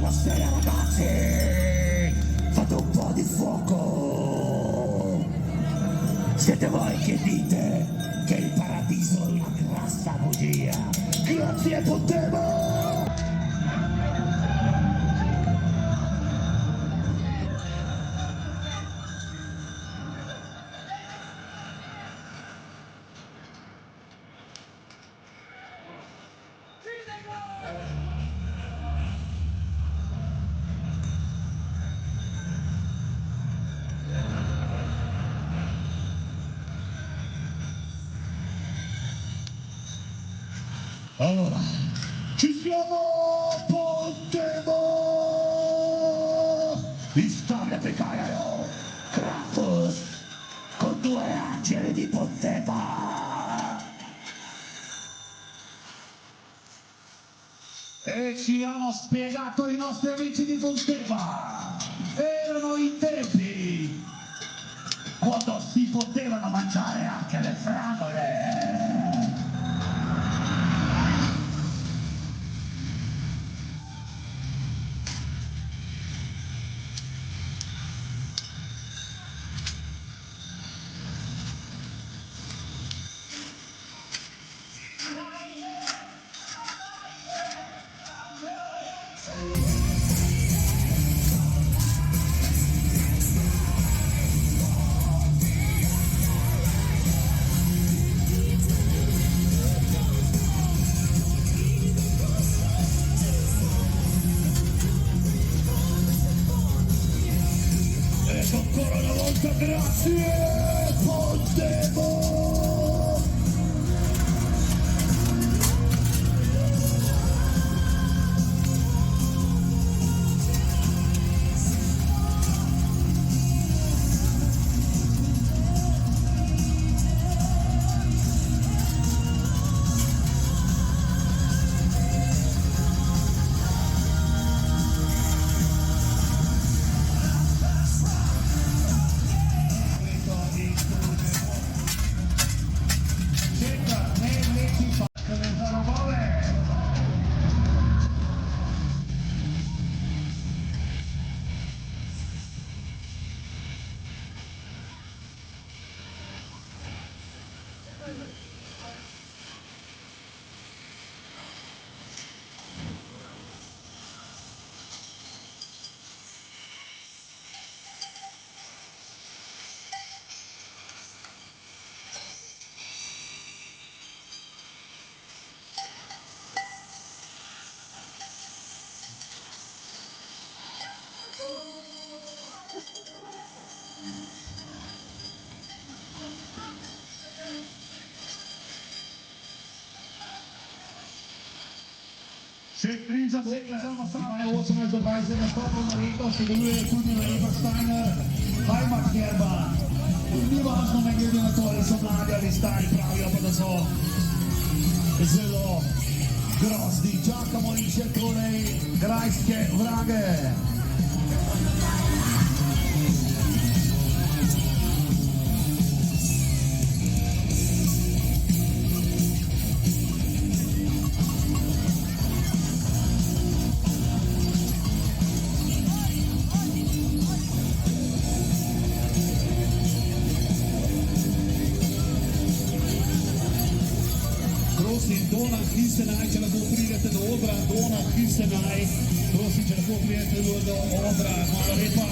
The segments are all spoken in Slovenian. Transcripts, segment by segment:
Buonasera ragazzi, fate un po' di fuoco. Siete voi che dite che il paradiso è una grassa bugia. Grazie Pontemo! Allora, ci siamo Pontemo! In storia precario, Krampus con 2 angeli di Pontema! E ci hanno spiegato i nostri amici di Pontema! Erano i tempi quando si potevano mangiare anche le fragole! Ancora una volta grazie Pontemo! Meine Ostermeister dabei sind, das Top und Rico, die Liebe, tutti Rico Steiner, Heimatkerba. Mi važno ne glede na to, ali so mladi ali stari, pravijo pa da so zelo grozni. Čakamo jih še torej grajske vrage. Prosim, Dona Kisenaj, če lahko pridete do odra, Dona Kisenaj, prosim, če lahko pridete do odra, hvala lepa.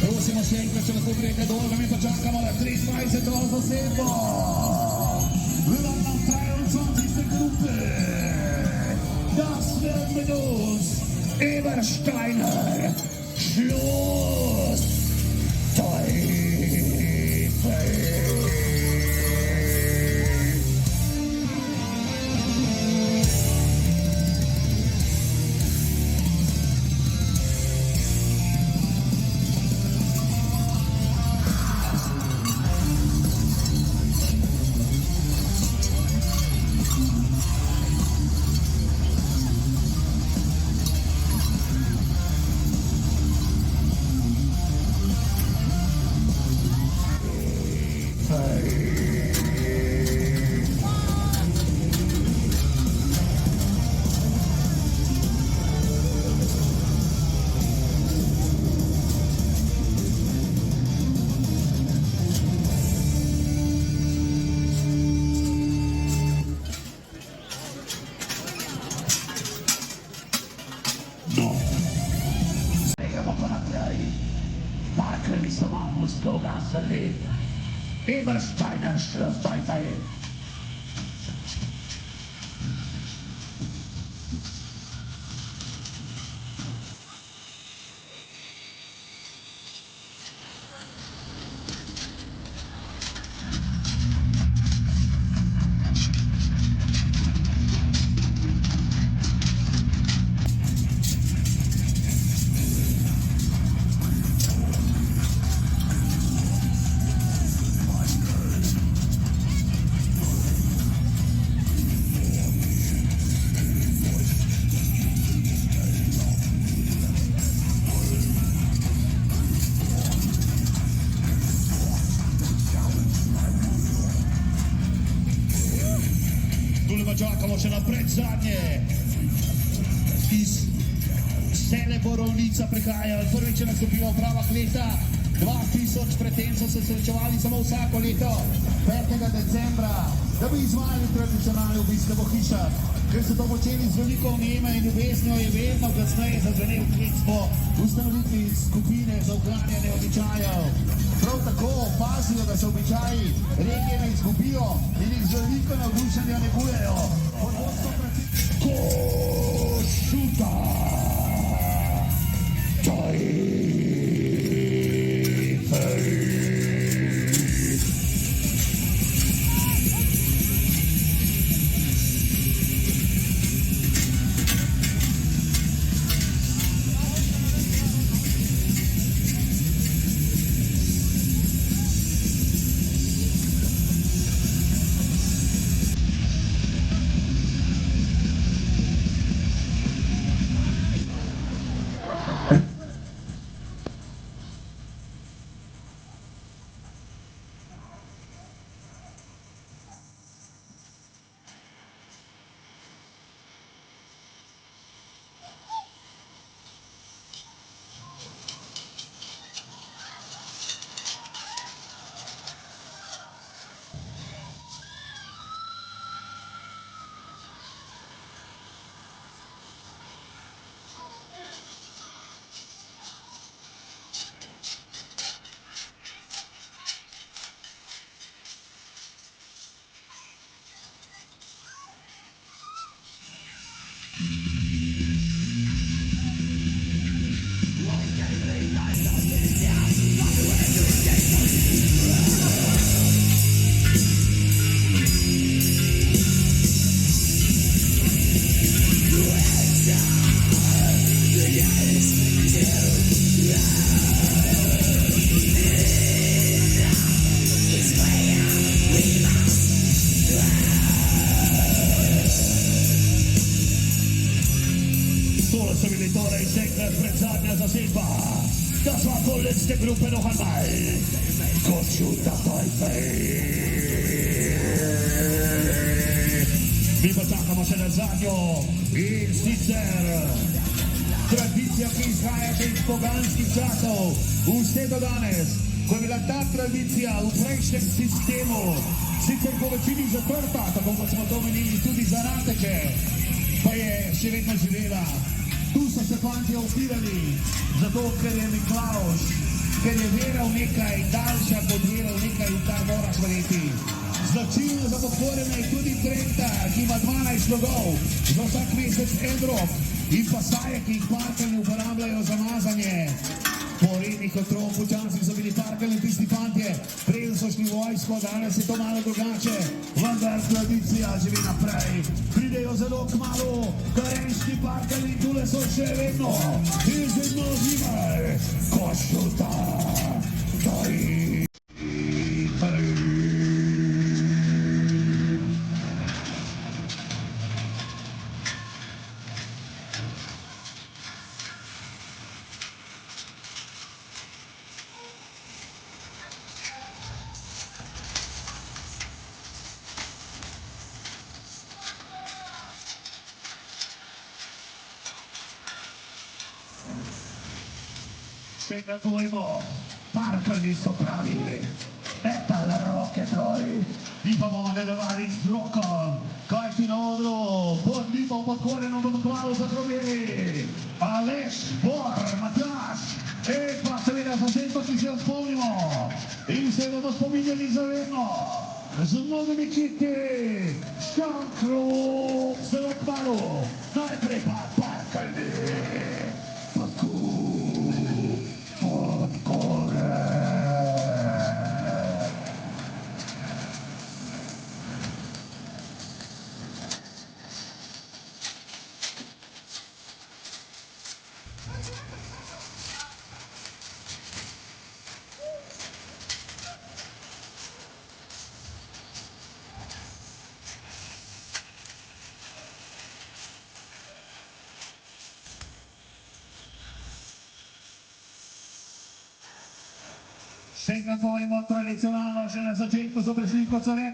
Prosimo še enkrat, če lahko pridete do odra, mi pa čakamo na 23. zasedbo. Bila nam trajajo 20 grupe. Das wird mit uns Ebersteiner. Schluss. Teufel. parkali so malo ugasnili. Ebersteiner Straße. Tule pa čakamo še na predzadnje. Iz Sele Borovnica prihajajo. Prvič je nastopila v pravah leta 2000, predtem so se srečevali samo vsako leto 5. decembra, da bi izvajali tradicionalne obiske v hišah. Ker so to počeli z veliko vneme in ljubeznijo, je vedno kasneje zazvenel klic po ustanovitvi skupine za ohranjanje običajev. Prav tako opazijo, da se običaji regije ne izgubijo in jih z veliko navdušenja negujejo. Košuta! Tole so bili torej še enkrat predzadnja zasedba. Da sva kolecke grupe noch einmal. Košuta Teufel! Mi pa čakamo še na zadnjo in sicer tradicija, ki izhaja iz poganskih časov. Vse do danes, ko je bila ta tradicija v prejšnjem sistemu sicer po večini zaprta, tako kot smo to menili tudi za Rateče, pa je še vedno živela. Tu so se fantje upirali, zato ker je Miklavž, ker je vera v nekaj daljša kot vera v nekaj, v kar moraš verjeti. Značilno za podporene je tudi Trenta, ki ima 12 slogov, za vsak mesec en drog in pa saje, ki jih parkani uporabljajo za mazanje. Po rednih otrok včasih so bili parkani tisti fantje, preden so šli v vojsko, danes je to malo drugače, vendar tradicija živi naprej. Pridejo zelo kmalu, karenški parkani, tule so še vedno in vedno živaj. Košuta Teufel! Spiegatujemo, parkali so pravili, metal rock and roll. Mi pa bomo nadaljevali z rokom, kaj ti na odru, pod njim podkorenom bomo kmalu zatrobili. Aleš, Bor, Matjaž, E pa seveda za tem, ki se jo spomnimo in se bomo spominjali zavedno z mnogimi kiti, Cancro, zelo kmalu, najprej pa Parkalni, Paku, Podkore. Še enkrat povemo tradicionalno, še na začetku so prišli kot so rekli.